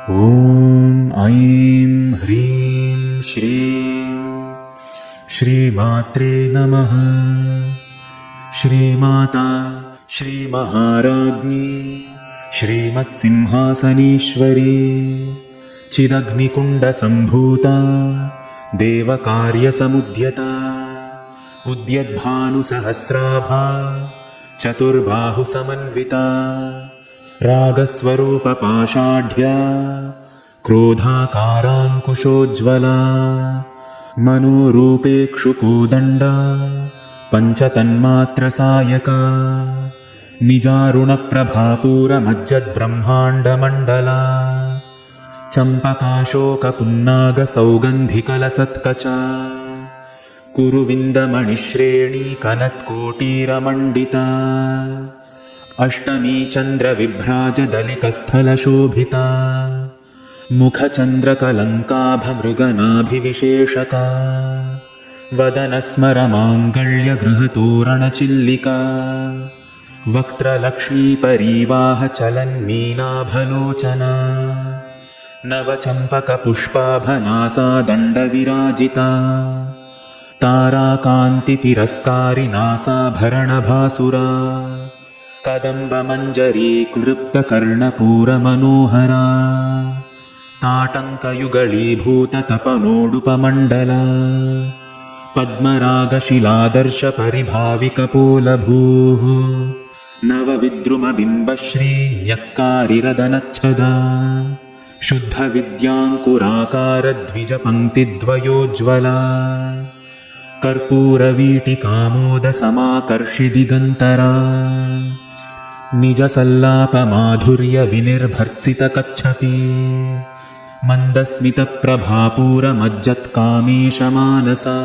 ॐ ऐं ह्रीं श्रीं श्रीमात्रे नमः। श्रीमाता श्रीमहाराज्ञी श्रीमत्सिंहासनेश्वरी चिदग्निकुण्डसम्भूता देवकार्यसमुद्यता उद्यद्भानुसहस्राभा चतुर्बाहुसमन्विता रागस्वरूपपाषाढ्या क्रोधाकाराङ्कुशोज्ज्वला मनोरूपेक्षुकोदण्डा पञ्चतन्मात्रसायका निजारुणप्रभापूरमज्जद्ब्रह्माण्डमण्डला चम्पकाशोकपुन्नागसौगन्धिकलसत्कचा कुरुविन्दमणिश्रेणीकनत्कोटीरमण्डिता अष्टमी चन्द्रविभ्राजदलिकस्थलशोभिता मुखचन्द्रकलङ्काभमृगनाभिविशेषका वदनस्मरमाङ्गल्यगृहतोरणचिल्लिका वक्त्रलक्ष्मीपरीवाहचलन्मीनाभलोचना नवचम्पकपुष्पाभनासा दण्डविराजिता ताराकान्तितिरस्कारिनासाभरणभासुरा कदम्बमञ्जरीक्लृप्तकर्णपूरमनोहरा ताटङ्कयुगलीभूततपनोडुपमण्डला पद्मरागशिलादर्शपरिभाविकपोलभूः नवविद्रुमबिम्बश्रीन्यक्कारिरदनच्छदा शुद्धविद्याङ्कुराकारद्विजपङ्क्तिद्वयोज्ज्वला कर्पूरवीटिकामोदसमाकर्षिदिगन्तरा निजसल्लापमाधुर्यविनिर्भर्त्सितकच्छपी मन्दस्मितप्रभापूरमज्जत्कामेशमानसा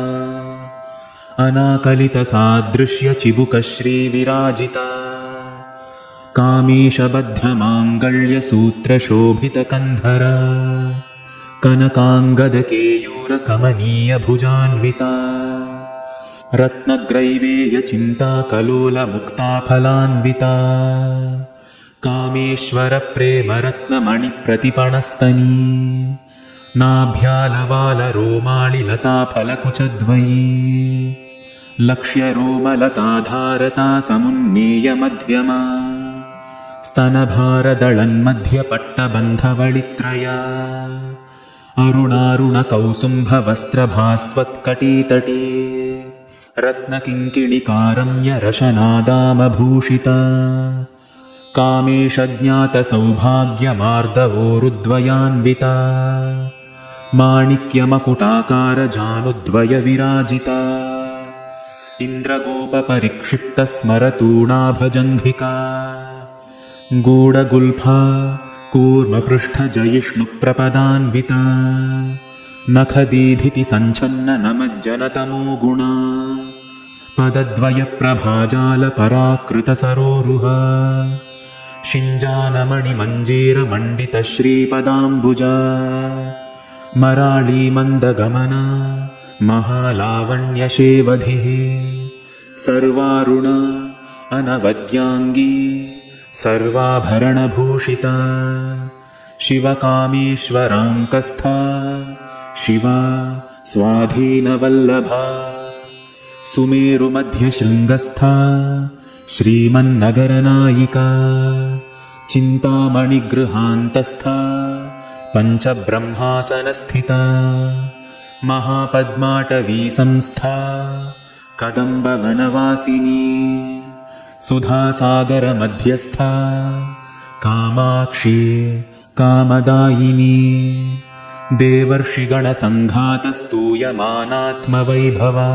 अनाकलितसादृश्यचिबुकश्रीविराजिता कामेशबद्धमाङ्गल्यसूत्रशोभितकन्धरा कनकाङ्गदकेयूरकमनीयभुजान्विता रत्नग्रैवेयचिन्ताकलोलमुक्ताफलान्विता कामेश्वरप्रेमरत्नमणिप्रतिपणस्तनी नाभ्यालवालरोमालिलताफलकुचद्वयी लक्ष्यरोमलताधारता समुन्नीयमध्यमा स्तनभारदळन्मध्यपट्टबन्धवळित्रया अरुणारुणकौसुम्भवस्त्रभास्वत्कटीतटी रत्नकिङ्किणिकारम्यरशनादामभूषिता कामेशज्ञातसौभाग्यमार्दवोरुद्वयान्विता माणिक्यमकुटाकारजानुद्वयविराजिता इन्द्रगोपपरिक्षिप्तस्मरतूणाभजङ्घिका गूढगुल्फा कूर्मपृष्ठजयिष्णुप्रपदान्विता नखदीधितिसञ्छन्ननमज्जनतमो गुणा पदद्वयप्रभाजालपराकृतसरोरुहा शिञ्जानमणिमञ्जीरमण्डितश्रीपदाम्बुजा मराळीमन्दगमना महालावण्यशेवधिः सर्वारुणा अनवद्याङ्गी सर्वाभरणभूषिता शिवकामेश्वराङ्कस्था शिवा स्वाधीनवल्लभा सुमेरुमध्यशृङ्गस्था श्रीमन्नगरनायिका चिन्तामणिगृहान्तस्था पञ्चब्रह्मासनस्थिता महापद्माटवीसंस्था कदम्बवनवासिनी सुधासागरमध्यस्था कामाक्षी कामदायिनी देवर्षिगणसङ्घातस्तूयमानात्मवैभवा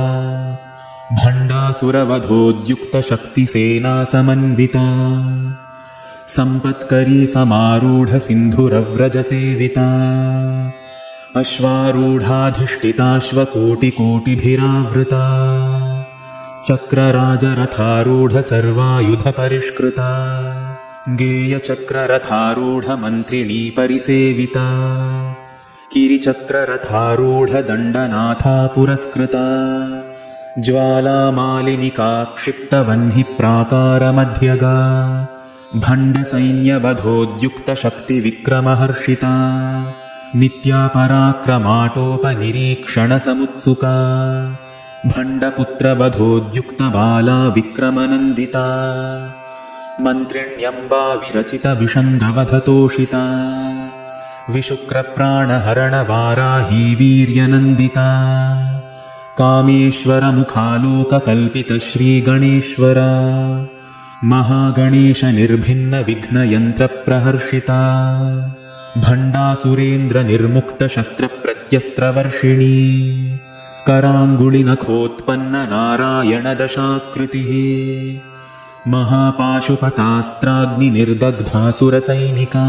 भण्डासुरवधोद्युक्तशक्तिसेना समन्विता सम्पत्करी समारूढसिन्धुरव्रजसेविता अश्वारूढाधिष्ठिताश्वकोटिकोटिभिरावृता चक्रराजरथारूढसर्वायुधपरिष्कृता गेयचक्ररथारूढमन्त्रिणी परिसेविता किरिचक्ररथारूढदण्डनाथा पुरस्कृता ज्वालामालिनिका क्षिप्तवह्निप्राकारमध्यगा भण्डसैन्यवधोद्युक्तशक्तिविक्रमहर्षिता नित्या पराक्रमाटोपनिरीक्षणसमुत्सुका भण्डपुत्रवधोद्युक्तबाला विक्रमनन्दिता मन्त्रिण्यम्बा विरचितविषङ्गवधतोषिता विशुक्रप्राणहरणवाराही वीर्यनन्दिता कामेश्वरमुखालोककल्पितश्रीगणेश्वरा महागणेशनिर्भिन्नविघ्नयन्त्रप्रहर्षिता भण्डासुरेन्द्रनिर्मुक्तशस्त्रप्रत्यस्त्रवर्षिणी कराङ्गुलिनखोत्पन्ननारायणदशाकृतिः महापाशुपतास्त्राग्निनिर्दग्धासुरसैनिका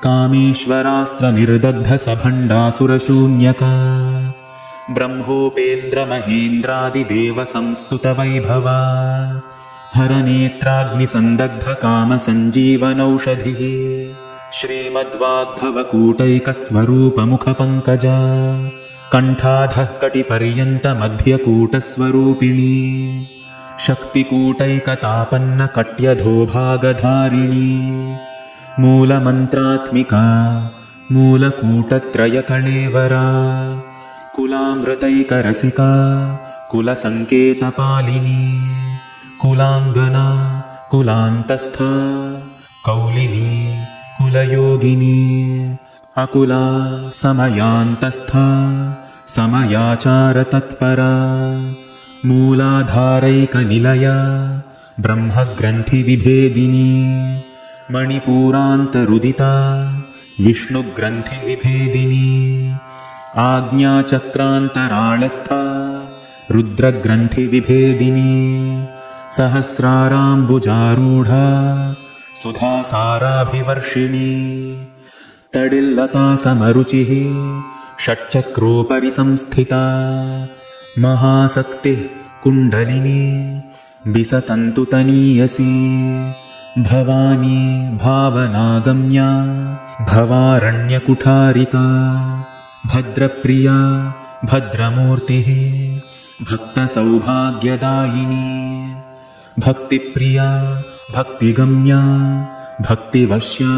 कामेश्वरास्त्रनिर्दग्धसभण्डासुरशून्यका ब्रह्मोपेन्द्रमहेन्द्रादिदेवसंस्तुतवैभवा हरनेत्राग्निसन्दग्धकामसञ्जीवनौषधिः श्रीमद्वाग्भवकूटैकस्वरूपमुखपङ्कजा कण्ठाधः कटिपर्यन्तमध्यकूटस्वरूपिणी शक्तिकूटैकतापन्नकट्यधोभागधारिणी मूलमन्त्रात्मिका मूलकूटत्रयकळेवरा कुलामृतैकरसिका कुलसङ्केतपालिनी कुलाङ्गना कुलान्तस्था कौलिनी कुलयोगिनी अकुला समयान्तस्था समयाचारतत्परा मूलाधारैकनिलया ब्रह्मग्रन्थिविभेदिनी मणिपूरान्तरुदिता विष्णुग्रन्थिविभेदिनी आज्ञाचक्रान्तराळस्था रुद्रग्रन्थिविभेदिनी सहस्राराम्बुजारूढा सुधासाराभिवर्षिणी तडिल्लतासमरुचिः षट्चक्रोपरि संस्थिता महाशक्तिः कुण्डलिनी विसतन्तुतनीयसी भवानी भावनागम्या भवारण्यकुठारिका भद्रप्रिया भद्रमूर्तिः भक्तसौभाग्यदायिनी भक्तिप्रिया भक्तिगम्या भक्तिवश्या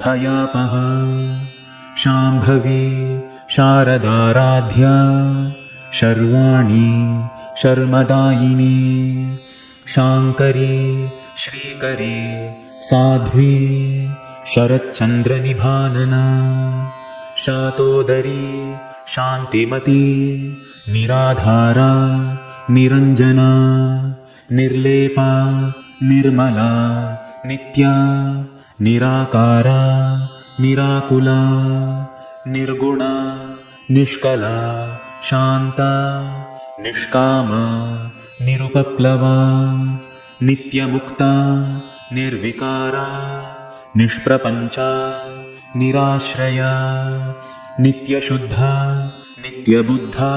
भयापहा शाम्भवी शारदाराध्या शर्वाणी शर्मदायिनी शाङ्करी श्रीकरी साध्वी शरच्चन्द्रनिभानना शातोदरी शान्तिमती निराधारा निरञ्जना निर्लेपा निर्मला नित्या निराकारा निराकुला निर्गुणा निष्कला शान्ता निष्कामा निरुपप्लवा नित्यमुक्ता निर्विकारा निष्प्रपञ्चा निराश्रया नित्यशुद्धा नित्यबुद्धा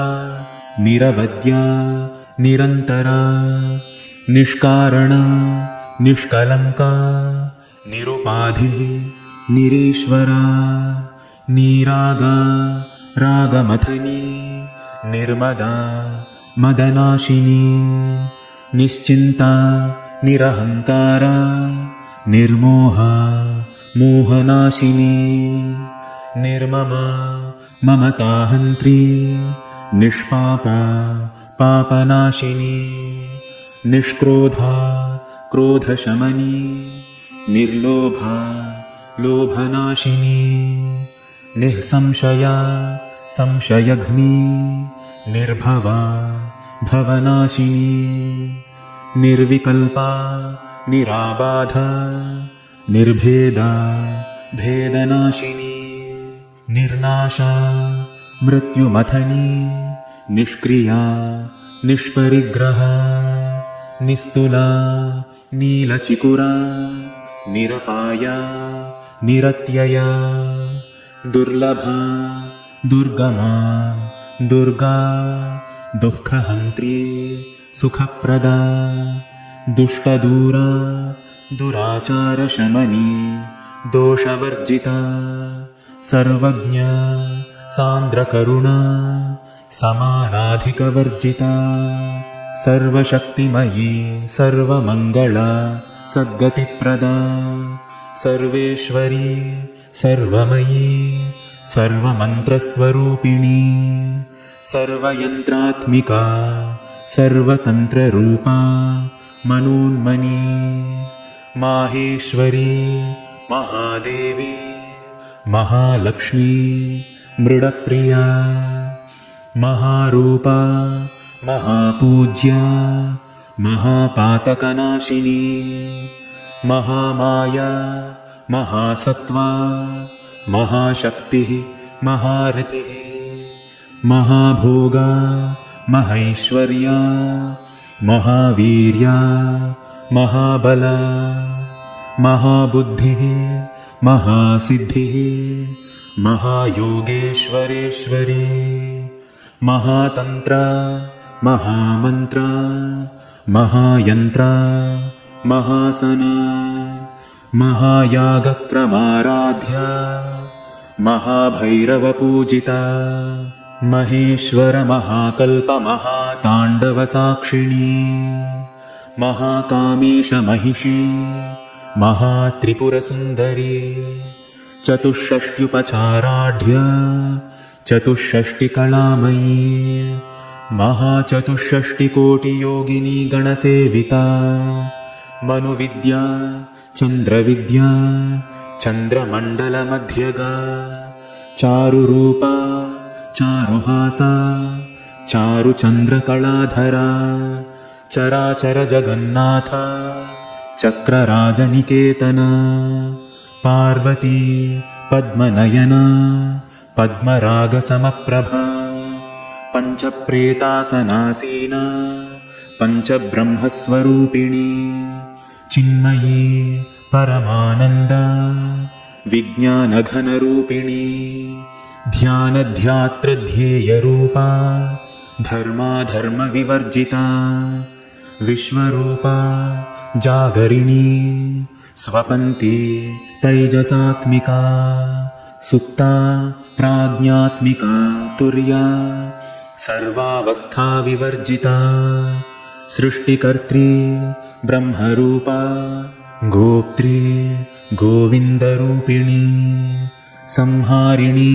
निरवद्या निरन्तरा निष्कारणा निष्कलङ्का निरुपाधिः निरीश्वरा निरागा रागमथनी निर्मदा मदनाशिनी निश्चिन्ता निरहङ्कारा निर्मोहा मोहनाशिनी निर्ममा ममताहन्त्री निष्पापा पापनाशिनी निष्क्रोधा क्रोधशमनी निर्लोभा लोभनाशिनी निःसंशया संशयघ्नी निर्भवा भवनाशिनी निर्विकल्पा निराबाधा निर्भेदा भेदनाशिनी निर्नाशा मृत्युमथनी निष्क्रिया निष्परिग्रहा निस्तुला नीलचिकुरा निरपाया निरत्यया दुर्लभा दुर्गमा दुर्गा दुःखहन्त्री सुखप्रदा दुष्टदूरा दुराचारशमनी दोषवर्जिता सर्वज्ञा सान्द्रकरुणा समानाधिकवर्जिता सर्वशक्तिमयी सर्वमङ्गला सद्गतिप्रदा सर्वेश्वरी सर्वमयी सर्वमन्त्रस्वरूपिणी सर्वयन्त्रात्मिका सर्वतन्त्ररूपा मनोन्मनी माहेश्वरी महादेवी महालक्ष्मी मृडप्रिया महारूपा महापूज्या महापातकनाशिनी महामाया महासत्त्वा महाशक्तिः महारतिः महाभोगा महैश्वर्या महावीर्या महाबला महाबुद्धिः महासिद्धिः महायोगेश्वरेश्वरी महातन्त्रा महामन्त्रा महायन्त्रा महासना महायागक्रमाराध्या महाभैरवपूजिता महेश्वर महाकल्प महाताण्डवसाक्षिणी महाकामेश महिषी महात्रिपुरसुन्दरी चतुष्षष्ट्युपचाराढ्या चतुष्षष्टिकलामयी महाचतुष्षष्टिकोटियोगिनी गणसेविता मनुविद्या चन्द्रविद्या चन्द्रमण्डलमध्यगा चारुरूपा चारुहासा चारुचन्द्रकलाधरा चराचरजगन्नाथ चक्रराजनिकेतना पार्वती पद्मनयना पद्मरागसमप्रभा पञ्चप्रेतासनासीना पञ्चब्रह्मस्वरूपिणी चिन्मयी परमानन्दा विज्ञानघनरूपिणी ध्यानध्यातृध्येयरूपा धर्माधर्मविवर्जिता विश्वरूपा जागरिणी स्वपन्ती तैजसात्मिका सुप्ता प्राज्ञात्मिका तुर्या सर्वावस्थाविवर्जिता सृष्टिकर्त्री ब्रह्मरूपा गोप्त्री गोविन्दरूपिणी संहारिणी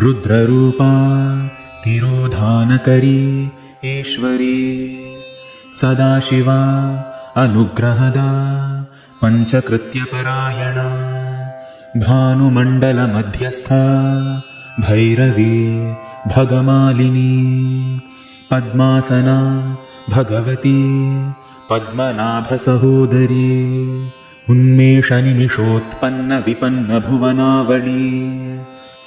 रुद्ररूपा तिरोधानकरी ईश्वरी सदाशिवा अनुग्रहदा पञ्चकृत्यपरायणा भानुमण्डलमध्यस्था भैरवी भगमालिनी पद्मासना भगवती पद्मनाभसहोदरी उन्मेषनिमिषोत्पन्नविपन्नभुवनावली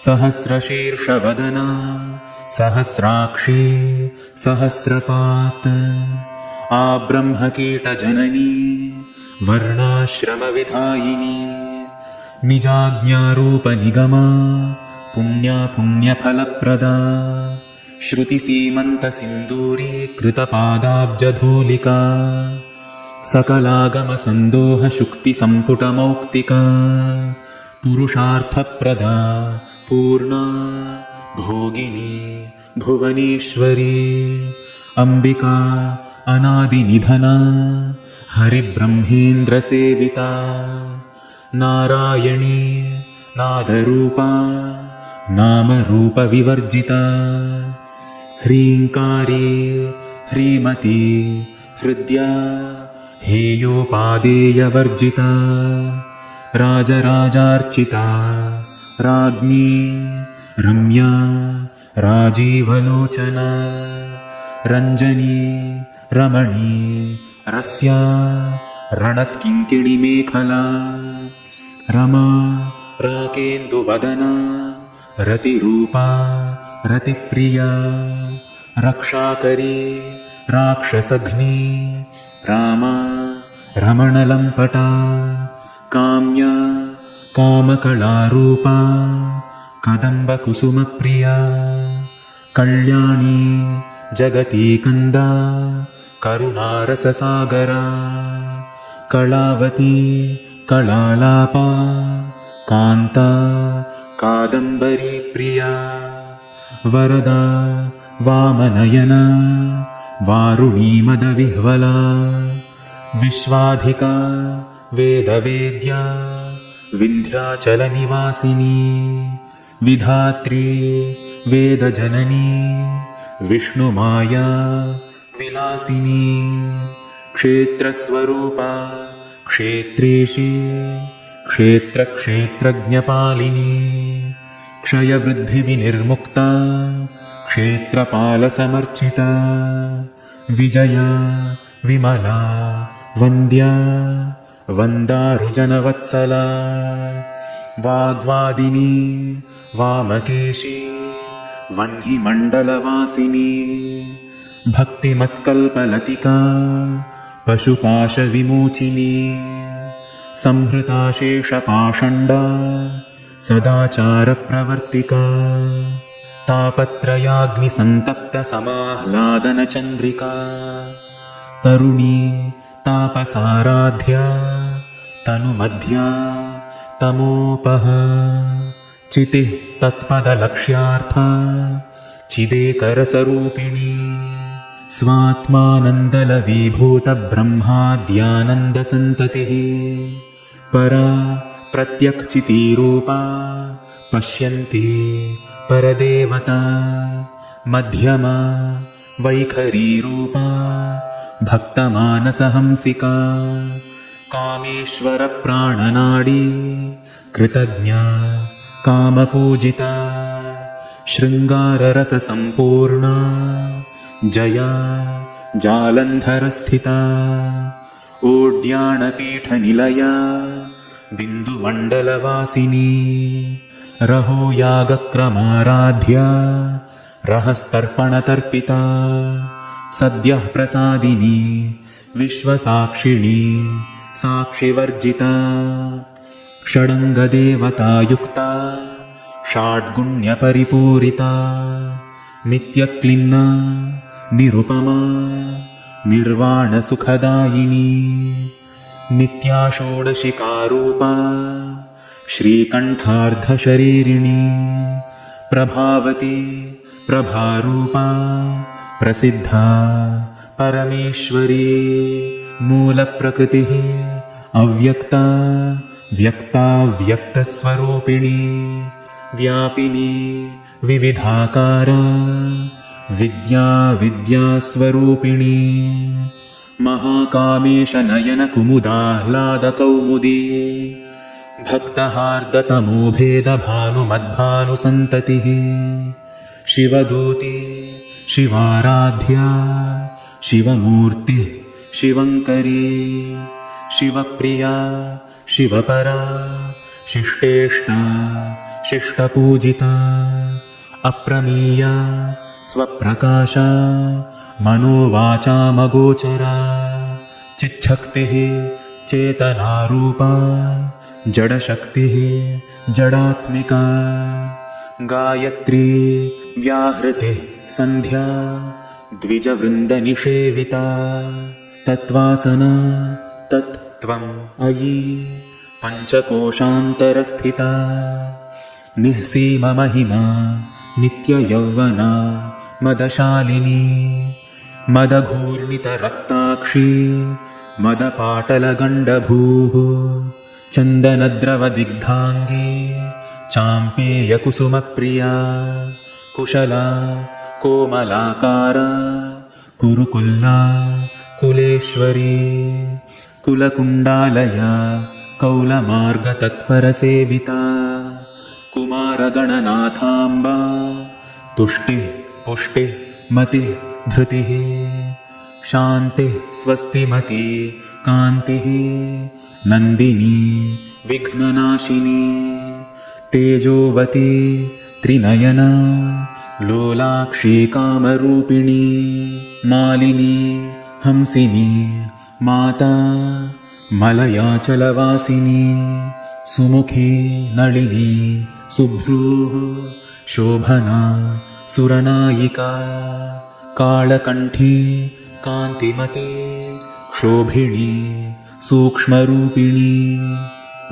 सहस्रशीर्षवदना सहस्राक्षी सहस्रपात् आब्रह्मकीटजननी वर्णाश्रमविधायिनी निजाज्ञारूपनिगमा पुण्या पुण्यफलप्रदा श्रुतिसीमन्तसिन्दूरीकृतपादाब्जधूलिका सकलागमसन्दोहशुक्तिसम्पुटमौक्तिका पुरुषार्थप्रदा पूर्णा भोगिनी भुवनेश्वरी अम्बिका अनादिनिधना हरिब्रह्मेन्द्रसेविता नारायणी नादरूपा नामरूपविवर्जिता ह्रीङ्कारी ह्रीमती हृद्या हेयोपादेयवर्जिता राजराजार्चिता राज्ञी रम्या राजीवलोचना रञ्जनी रमणी रस्या रणत्किङ्किणिमेखला रमा राकेन्दुवदना रतिरूपा रतिप्रिया रक्षाकरी राक्षसघ्नी रामा रमणलम्पटा काम्या कामकलारूपा कदम्बकुसुमप्रिया कल्याणी जगतीकन्दा करुणारससागरा कलावती कलालापा कान्ता कादम्बरी प्रिया वरदा वामनयना वारुणी मदविह्वला विश्वाधिका वेदवेद्या विन्ध्याचलनिवासिनी विधात्री वेदजननी विष्णुमाया विलासिनी क्षेत्रस्वरूपा क्षेत्रेशी क्षेत्रक्षेत्रज्ञपालिनी क्षयवृद्धिविनिर्मुक्ता क्षेत्रपालसमर्चिता विजया विमला वन्द्या वन्दारुजनवत्सला वाग्वादिनी वामकेशी वह्निमण्डलवासिनी भक्तिमत्कल्पलतिका पशुपाशविमोचिनी संहृता शेषपाषण्डा सदाचारप्रवर्तिका तापत्रयाग्निसन्तप्तसमाह्लादनचन्द्रिका तरुणी तापसाराध्या तनुमध्या तमोपह चितिः तत्पदलक्ष्यार्था चिदेकरसरूपिणी स्वात्मानन्दलवीभूतब्रह्माद्यानन्दसन्ततिः परा प्रत्यक्चितीरूपा पश्यन्ती परदेवता मध्यमा वैखरीरूपा भक्तमानसहंसिका कामेश्वरप्राणनाडी कृतज्ञा कामपूजिता शृङ्गाररससम्पूर्णा जया जालन्धरस्थिता ओड्याणपीठनिलया बिन्दुमण्डलवासिनी रहो यागक्रमाराध्या रहस्तर्पणतर्पिता सद्यः प्रसादिनी विश्वसाक्षिणी साक्षिवर्जिता षडङ्गदेवतायुक्ता षाड्गुण्यपरिपूरिता नित्यक्लिन्ना निरुपमा निर्वाणसुखदायिनी नित्या षोडशिकारूपा श्रीकण्ठार्धशरीरिणी प्रभावती प्रभारूपा प्रसिद्धा परमेश्वरी मूलप्रकृतिः अव्यक्ता व्यक्ता व्यक्तस्वरूपिणी व्यापिनी विविधाकारा विद्या विद्यास्वरूपिणी महाकामेशनयनकुमुदाह्लादकौमुदी भक्तहार्दतमोभेदभानुमद्भानुसन्ततिः शिवदूती शिवाराध्या शिवमूर्तिः शिवङ्करी शिवप्रिया शिवपरा शिष्टेष्टा शिष्टपूजिता अप्रमेया स्वप्रकाशा मनोवाचामगोचरा चिच्छक्तिः चेतनारूपा जडशक्तिः जडात्मिका गायत्री व्याहृतिः सन्ध्या द्विजवृन्दनिषेविता तत्त्वासना तत्त्वम् अयि पञ्चकोशान्तरस्थिता निःसीममहिमा नित्ययौवना मदशालिनी मदघूर्णितरक्ताक्षी मदपाटलगण्डभूः चन्दनद्रवदिग्धाङ्गी चाम्पेयकुसुमप्रिया कुशला कोमलाकारा कुरुकुल्ला कुलेश्वरी कुलकुण्डालया कौलमार्गतत्परसेविता कुमारगणनाथाम्बा तुष्टिः पुष्टिः मतिः धृतिः शान्तिः स्वस्तिमती कान्तिः नन्दिनी विघ्ननाशिनी तेजोवती त्रिनयना लोलाक्षी कामरूपिणी मालिनी हंसिनी माता मलयाचलवासिनी सुमुखी नलिनी सुभ्रूः शोभना सुरनायिका कालकण्ठी कान्तिमती क्षोभिणी सूक्ष्मरूपिणी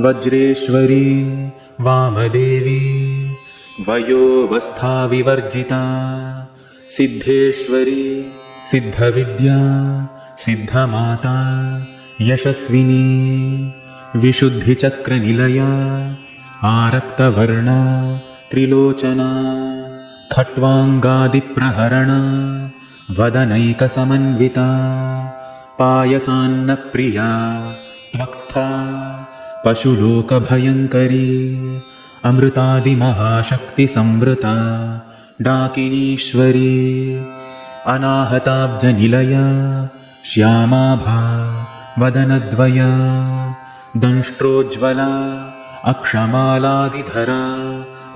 वज्रेश्वरी वामदेवी वयोवस्थाविवर्जिता सिद्धेश्वरी सिद्धविद्या सिद्धमाता यशस्विनी विशुद्धिचक्रनिलया आरक्तवर्णा त्रिलोचना खट्वाङ्गादिप्रहरणा वदनैकसमन्विता पायसान्नप्रिया त्वक्स्था पशुलोकभयङ्करी अमृतादिमहाशक्तिसंवृता डाकिनीश्वरी अनाहताब्जनिलया श्यामाभा वदनद्वया दंष्ट्रोज्ज्वला अक्षमालादिधरा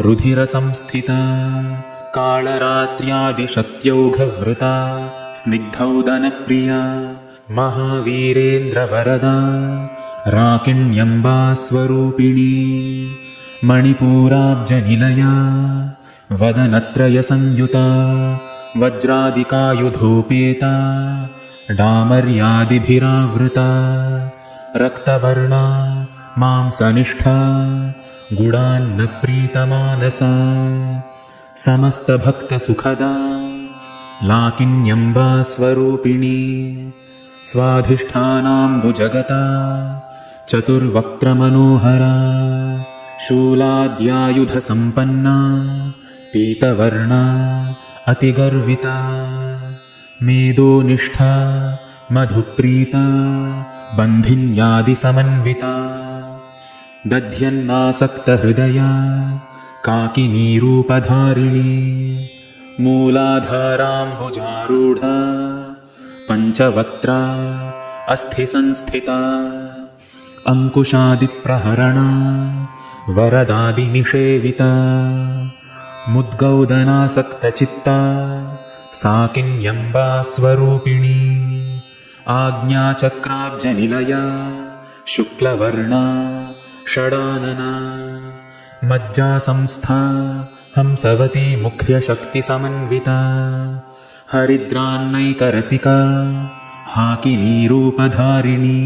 रुधिरसंस्थिता कालरात्र्यादिशक्त्यौघवृता स्निग्धौदनप्रिया महावीरेन्द्रवरदा राकिण्यम्बा स्वरूपिणी मणिपूराब्जनिलया वदनत्रयसंयुता वज्रादिकायुधोपेता डामर्यादिभिरावृता रक्तवर्णा मांसनिष्ठा गुडान्नप्रीतमानसा समस्तभक्तसुखदा लाकिन्यम्बा स्वरूपिणी स्वाधिष्ठानाम्बुजगता चतुर्वक्त्रमनोहरा शूलाद्यायुधसम्पन्ना पीतवर्णा अतिगर्विता मेदोनिष्ठा मधुप्रीता बन्धिन्यादिसमन्विता दध्यन्नासक्तहृदया काकिनीरूपधारिणी मूलाधाराम्बुजारूढा पञ्चवक्त्रा अस्थिसंस्थिता अङ्कुशादिप्रहरणा वरदादिनिषेविता मुद्गौदनासक्तचित्ता साकिन्यम्बा स्वरूपिणी आज्ञाचक्राब्जनिलया शुक्लवर्णा षडानना मज्जासंस्था हंसवती मुख्यशक्तिसमन्विता हरिद्रान्नैकरसिका हाकिनीरूपधारिणी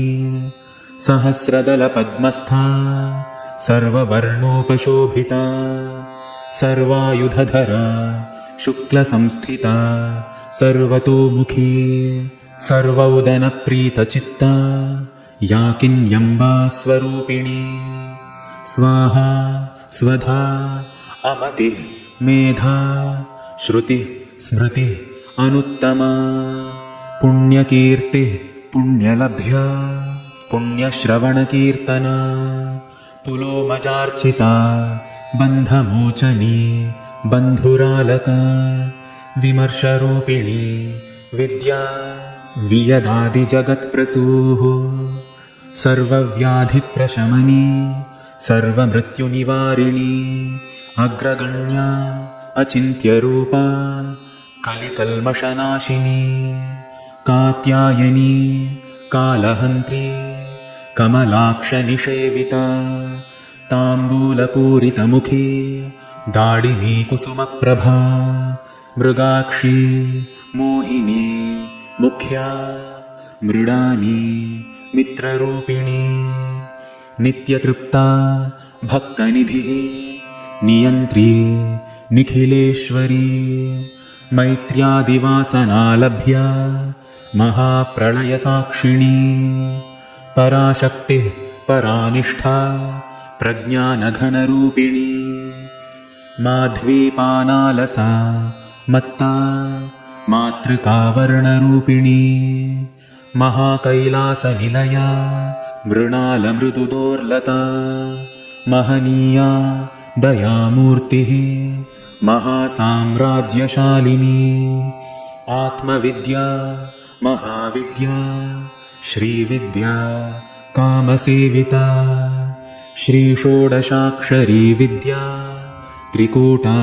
सहस्रदलपद्मस्था सर्ववर्णोपशोभिता सर्वायुधधरा शुक्लसंस्थिता सर्वतोमुखी सर्वौदनप्रीतचित्ता याकिन्यम्बा स्वरूपिणी स्वाहा स्वधा अमतिः मेधा श्रुतिः स्मृतिः अनुत्तमा पुण्यकीर्तिः पुण्यलभ्या पुण्यश्रवणकीर्तना पुलोमजार्चिता बन्धमोचनी बन्धुरालका विमर्शरूपिणी विद्या वियदादिजगत्प्रसूः सर्वव्याधिप्रशमनी सर्वमृत्युनिवारिणी अग्रगण्या अचिन्त्यरूपा कलिकल्मषनाशिनी कात्यायनी कालहन्त्री कमलाक्षनिषेविता ताम्बूलपूरितमुखी दाडिनी कुसुमप्रभा मृगाक्षी मोहिनी मुख्या मृडानी मित्ररूपिणी नित्यतृप्ता भक्तनिधिः नियन्त्री निखिलेश्वरी मैत्र्यादिवासनालभ्या महाप्रलयसाक्षिणी पराशक्तिः परानिष्ठा प्रज्ञानघनरूपिणी माध्वीपानालसा मत्ता मातृकावर्णरूपिणी महाकैलासनिलया मृणालमृदुदोर्लता महनीया दयामूर्तिः महासाम्राज्यशालिनी आत्मविद्या महाविद्या श्रीविद्या कामसेविता श्रीषोडशाक्षरी विद्या त्रिकूटा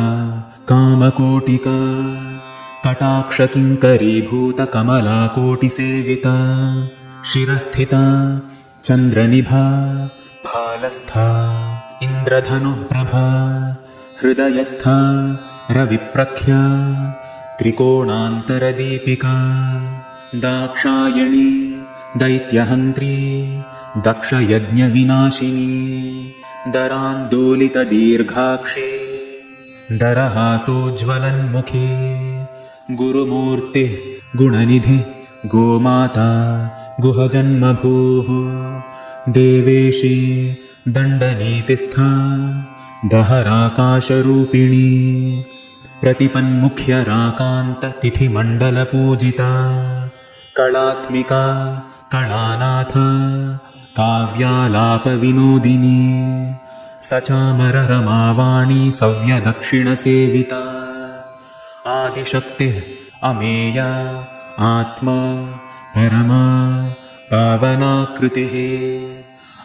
कामकोटिका कटाक्षकिङ्करीभूतकमलाकोटिसेविता शिरस्थिता चन्द्रनिभा फालस्था इन्द्रधनुःप्रभा हृदयस्था रविप्रख्या त्रिकोणान्तरदीपिका दाक्षायणी दैत्यहन्त्री दक्षयज्ञविनाशिनी दरान्दोलितदीर्घाक्षी दरहासोज्ज्वलन्मुखी गुरुमूर्तिः गुणनिधिः गोमाता गुहजन्मभूः देवेशी दण्डनीतिस्था दहराकाशरूपिणी प्रतिपन्मुख्यराकान्ततिथिमण्डलपूजिता कलात्मिका कलानाथ काव्यालापविनोदिनी सचामररमावाणी सव्यदक्षिणसेविता आदिशक्तिः अमेया आत्मा परमा पावनाकृतिः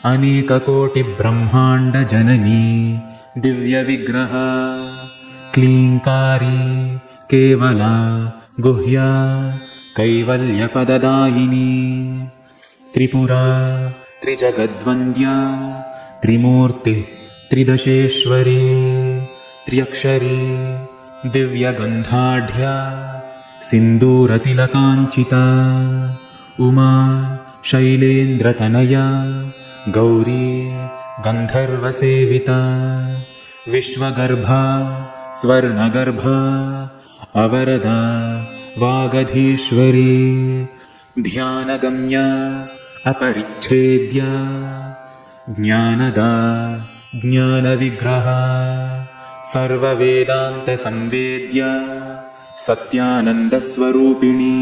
अनेककोटिब्रह्माण्डजननी दिव्यविग्रह क्लीङ्कारी केवला गुह्या कैवल्यपददायिनी त्रिपुरा त्रिजगद्वन्द्या त्रिमूर्तिः त्रिदशेश्वरी त्र्यक्षरी दिव्यगन्धाढ्या सिन्दूरतिलकाञ्चिता उमा शैलेन्द्रतनया गौरी गन्धर्वसेविता विश्वगर्भा स्वर्णगर्भा अवरदा वागधीश्वरी ध्यानगम्या अपरिच्छेद्या ज्ञानदा ज्ञानविग्रहा सर्ववेदान्तसंवेद्या सत्यानन्दस्वरूपिणी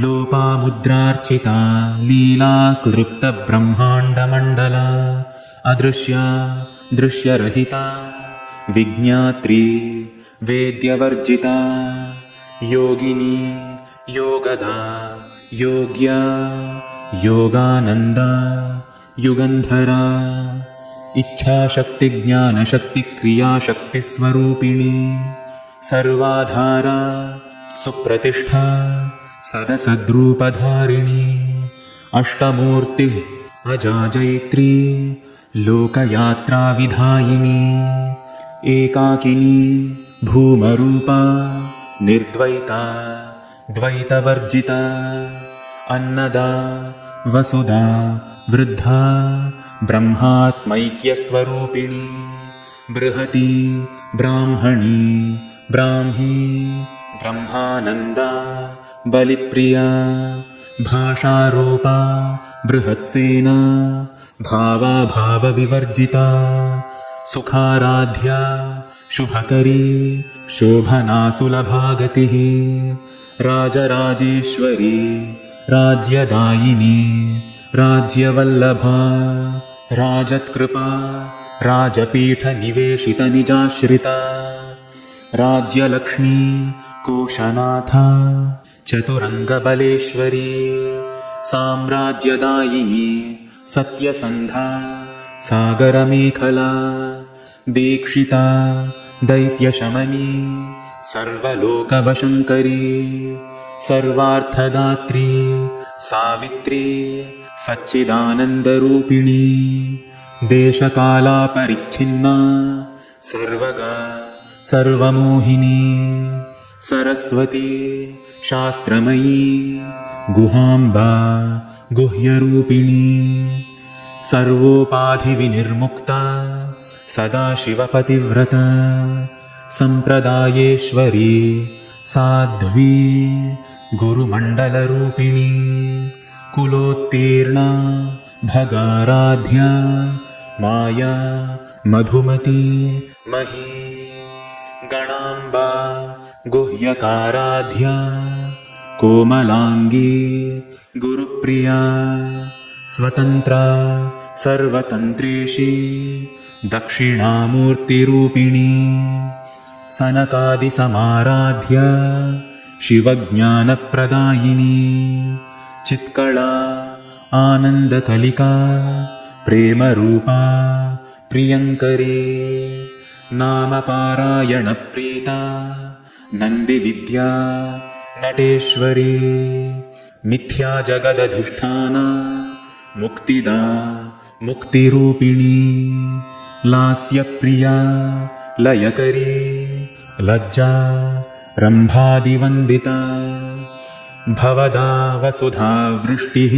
लोपामुद्रार्चिता लीलाक्लृप्तब्रह्माण्डमण्डला अदृश्या दृश्यरहिता विज्ञात्री वेद्यवर्जिता योगिनी योगदा योग्या योगानन्दा युगन्धरा इच्छाशक्तिज्ञानशक्तिक्रियाशक्तिस्वरूपिणी सर्वाधारा सुप्रतिष्ठा सदसद्रूपधारिणी अष्टमूर्तिः अजाजयित्री लोकयात्राविधायिनी एकाकिनी भूमरूपा निर्द्वैता द्वैतवर्जिता अन्नदा वसुधा वृद्धा ब्रह्मात्मैक्यस्वरूपिणी बृहती ब्राह्मणी ब्राह्मी ब्रह्मानन्दा बलिप्रिया भाषारूपा बृहत्सेना भावाभावविवर्जिता सुखाराध्या शुभकरी शोभना सुलभागतिः राजराजेश्वरी राज्यदायिनी राज्यवल्लभा राजत्कृपा राजपीठनिवेशितनिजाश्रिता राज्यलक्ष्मी कोशनाथा चतुरङ्गबलेश्वरी साम्राज्यदायिनी सत्यसन्धा सागरमेखला दीक्षिता दैत्यशमनी सर्वलोकवशङ्करी सर्वार्थदात्री सावित्री सच्चिदानन्दरूपिणी देशकालापरिच्छिन्ना सर्वगा सर्वमोहिनी सरस्वती शास्त्रमयी गुहाम्बा गुह्यरूपिणी सर्वोपाधिविनिर्मुक्ता सदाशिवपतिव्रता सम्प्रदायेश्वरी साध्वी गुरुमण्डलरूपिणी कुलोत्तीर्णा भगाराध्या माया मधुमती मही गणाम्बा गुह्यकाराध्या कोमलाङ्गी गुरुप्रिया स्वतन्त्रा सर्वतन्त्रेशी दक्षिणामूर्तिरूपिणी सनकादिसमाराध्या शिवज्ञानप्रदायिनी चित्कला आनन्दकलिका प्रेमरूपा प्रियङ्करी नामपारायणप्रीता नन्दिविद्या नटेश्वरी मिथ्या जगदधिष्ठाना मुक्तिदा मुक्तिरूपिणी लास्यप्रिया लयकरी लज्जा रम्भादिवन्दिता भवदा वसुधा वृष्टिः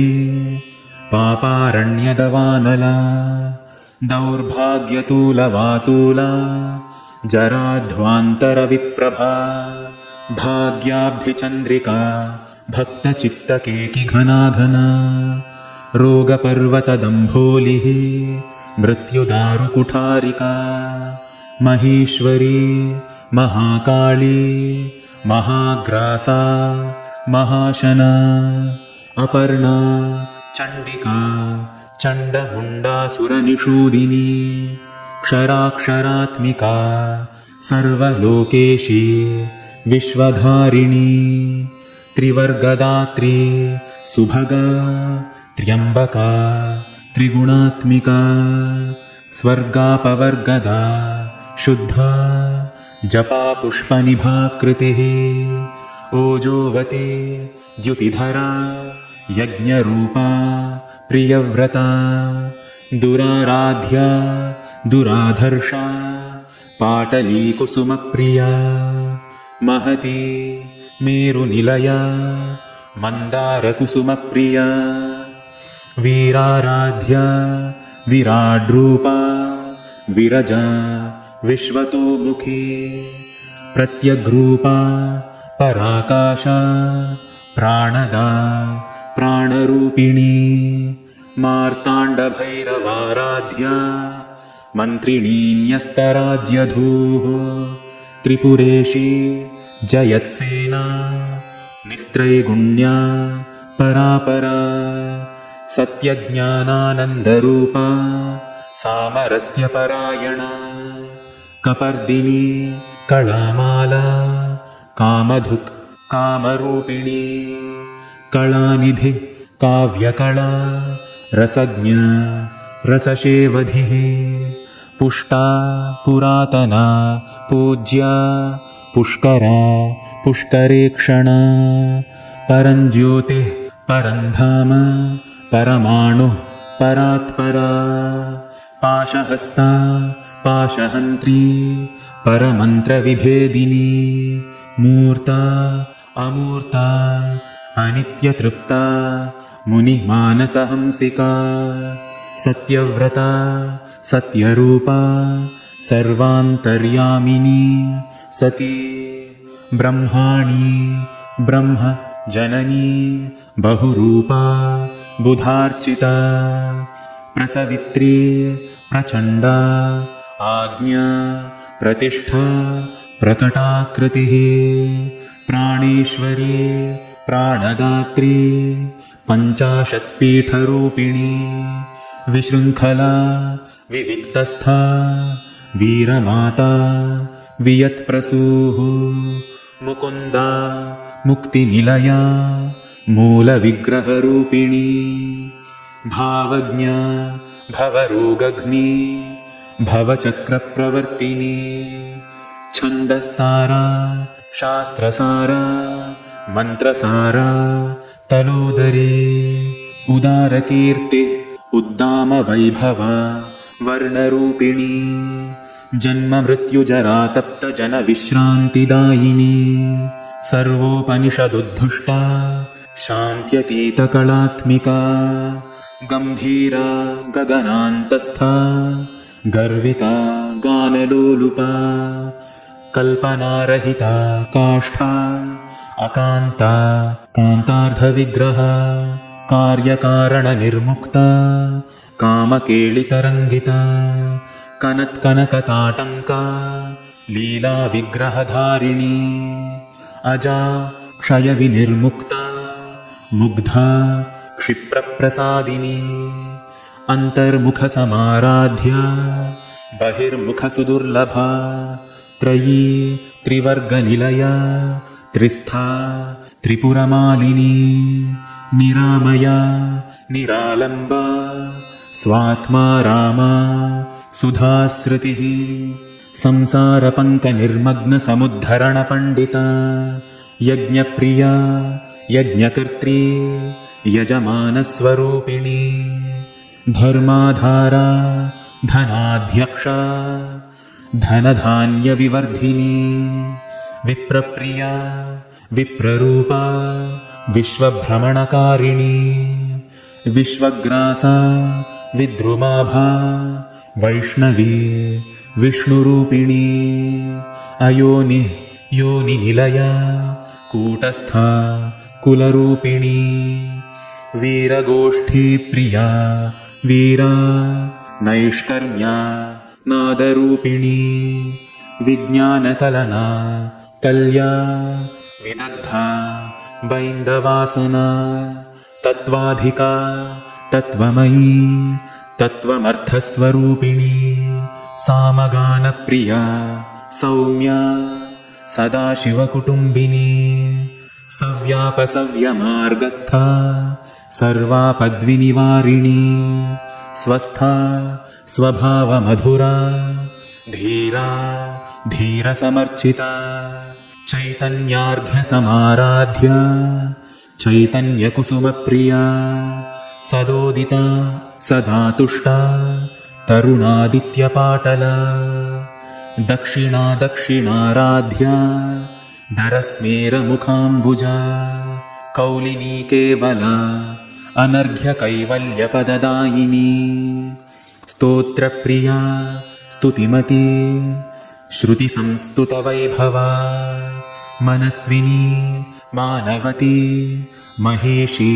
पापारण्यदवानला दौर्भाग्यतूलवातूला जराध्वान्तरविप्रभा भाग्याब्धिचन्द्रिका भक्तचित्तकेकिघनाघना रोगपर्वतदम्भोलिः मृत्युदारुकुठारिका महेश्वरी महाकाली महाग्रासा महाशना अपर्णा चण्डिका चण्डमुण्डासुरनिषूदिनी क्षराक्षरात्मिका सर्वलोकेशी विश्वधारिणी त्रिवर्गदात्री सुभगा त्र्यम्बका त्रिगुणात्मिका स्वर्गापवर्गदा शुद्धा जपा पुष्पनिभाकृतिः ओजोवती द्युतिधरा यज्ञरूपा प्रियव्रता दुराराध्या दुराधर्षा पाटलीकुसुमप्रिया महती मेरुनिलया मन्दारकुसुमप्रिया वीराराध्या विराड्रूपा विरजा विश्वतोमुखी प्रत्यग्रूपा पराकाशा प्राणदा प्राणरूपिणी मार्ताण्डभैरवाराध्या मन्त्रिणीन्यस्तराज्यधूः त्रिपुरेशी जयत्सेना निस्त्रैगुण्या परापरा सत्यज्ञानानन्दरूपा सामरस्यपरायणा कपर्दिनी कलामाला कामधुक् कामरूपिणी कलानिधि काव्यकला रसज्ञा रसशेवधिः पुष्टा पुरातना पूज्या पुष्करा पुष्करेक्षणा परञ्ज्योतिः परन्धाम परमाणुः परात्परा पाशहस्ता पाशहन्त्री परमन्त्रविभेदिनी मूर्ता अमूर्ता अनित्यतृप्ता मुनिमानसहंसिका सत्यव्रता सत्यरूपा सर्वान्तर्यामिनी सती ब्रह्माणी ब्रह्म जननी बहुरूपा बुधार्चिता प्रसवित्री प्रचण्डा आज्ञा प्रतिष्ठा प्रकटाकृतिः प्राणेश्वरी प्राणदात्री पञ्चाशत्पीठरूपिणी विशृङ्खला विविक्तस्था वीरमाता वियत्प्रसूः मुकुन्दा मुक्तिनिलया मूलविग्रहरूपिणी भावज्ञा भवरोगघ्नी भवचक्रप्रवर्तिनी छन्दःसारा शास्त्रसारा मन्त्रसारा तलोदरी उदारकीर्तिः उद्दामवैभवा वर्णरूपिणी जन्ममृत्युजरातप्तजनविश्रान्तिदायिनी सर्वोपनिषदुद्धुष्टा शान्त्यतीतकलात्मिका गम्भीरा गगनान्तस्था गर्विता गानलोलुपा कल्पनारहिता काष्ठा अकान्ता कान्तार्धविग्रहा कार्यकारणनिर्मुक्ता कामकेलितरङ्गिता कनत्कनकताटङ्का लीलाविग्रहधारिणी अजा क्षयविनिर्मुक्ता मुग्धा क्षिप्रप्रसादिनी अन्तर्मुखसमाराध्या बहिर्मुखसुदुर्लभा त्रयी त्रिवर्गनिलया त्रिस्था त्रिपुरमालिनी निरामया निरालम्बा स्वात्मा रामा सुधाश्रुतिः संसारपङ्कनिर्मग्नसमुद्धरणपण्डिता यज्ञप्रिया यज्ञकर्त्री यजमानस्वरूपिणी धर्माधारा धनाध्यक्षा धनधान्यविवर्धिनी विप्रप्रिया विप्ररूपा विश्वभ्रमणकारिणी विश्वग्रासा विद्रुमाभा वैष्णवी विष्णुरूपिणी अयोनिः योनिनिलया कूटस्था कुलरूपिणी वीरगोष्ठीप्रिया वीरा नैष्कर्म्या नादरूपिणी विज्ञानकलना कल्या विदग्धा बैन्दवासना तत्त्वाधिका तत्त्वमयी तत्त्वमर्थस्वरूपिणी सामगानप्रिया सौम्या सदाशिवकुटुम्बिनी सव्यापसव्यमार्गस्था सर्वापद्विनिवारिणी स्वस्था स्वभावमधुरा धीरा धीरसमर्चिता चैतन्यार्घ्यसमाराध्या चैतन्यकुसुमप्रिया सदोदिता सदा तुष्टा तरुणादित्यपाटला दक्षिणा दक्षिणाराध्या दरस्मेरमुखाम्बुजा कौलिनी केवला अनर्घ्यकैवल्यपददायिनी स्तोत्रप्रिया स्तुतिमती श्रुतिसंस्तुतवैभवा मनस्विनी मानवती महेशी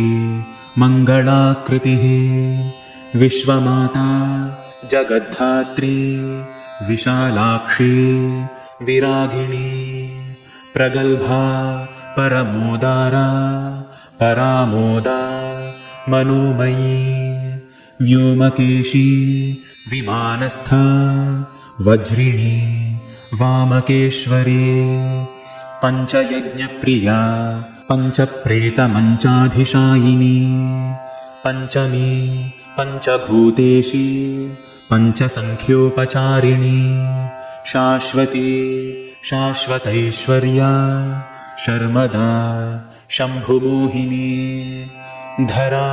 मङ्गलाकृतिः विश्वमाता जगद्धात्री विशालाक्षी विरागिणी प्रगल्भा परमोदारा परामोदा मनोमयी व्योमकेशी विमानस्था वज्रिणी वामकेश्वरी पञ्चयज्ञप्रिया पञ्चप्रेतमञ्चाधिशायिनी पञ्चमी पञ्चभूतेशी पञ्चसङ्ख्योपचारिणी शाश्वती शाश्वतैश्वर्या शर्मदा शम्भुमोहिनी धरा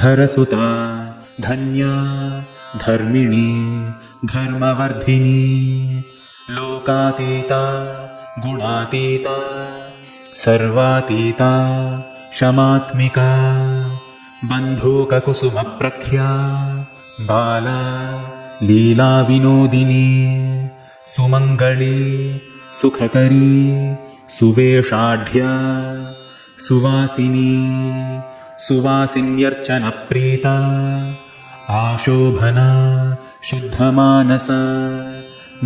धरसुता धन्या धर्मिणी धर्मवर्धिनी लोकातीता गुणातीता सर्वातीता शमात्मिका बन्धूककुसुमप्रख्या बाला लीलाविनोदिनी सुमङ्गली सुखकरी सुवेषाढ्या सुवासिनी सुवासिन्यर्चनप्रीता आशोभना शुद्धमानसा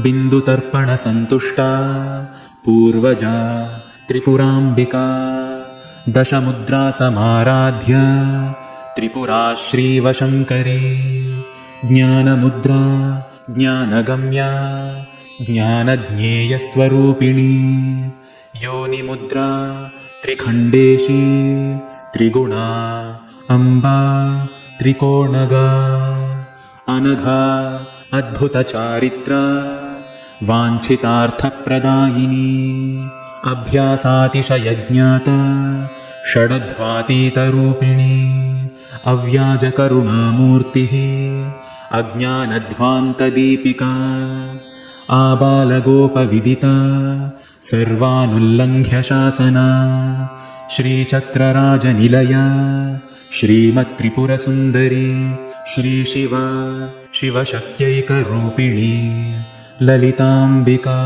बिन्दुतर्पणसन्तुष्टा पूर्वजा त्रिपुराम्बिका दशमुद्रासमाराध्या त्रिपुरा श्रीवशङ्करी ज्ञानमुद्रा ज्ञानगम्या ज्ञानज्ञेयस्वरूपिणी योनिमुद्रा त्रिखण्डेशी त्रिगुणा अम्बा त्रिकोणगा अनघा अद्भुतचारित्रा वाञ्छितार्थप्रदायिनी अभ्यासातिशयज्ञाता षडध्वातीतरूपिणी अव्याजकरुणामूर्तिः अज्ञानध्वान्तदीपिका आबालगोपविदिता सर्वानुल्लङ्घ्य शासना श्रीचक्रराजनिलया श्रीमत्त्रिपुरसुन्दरी श्रीशिवा शिवशक्त्यैकरूपिणी ललिताम्बिका।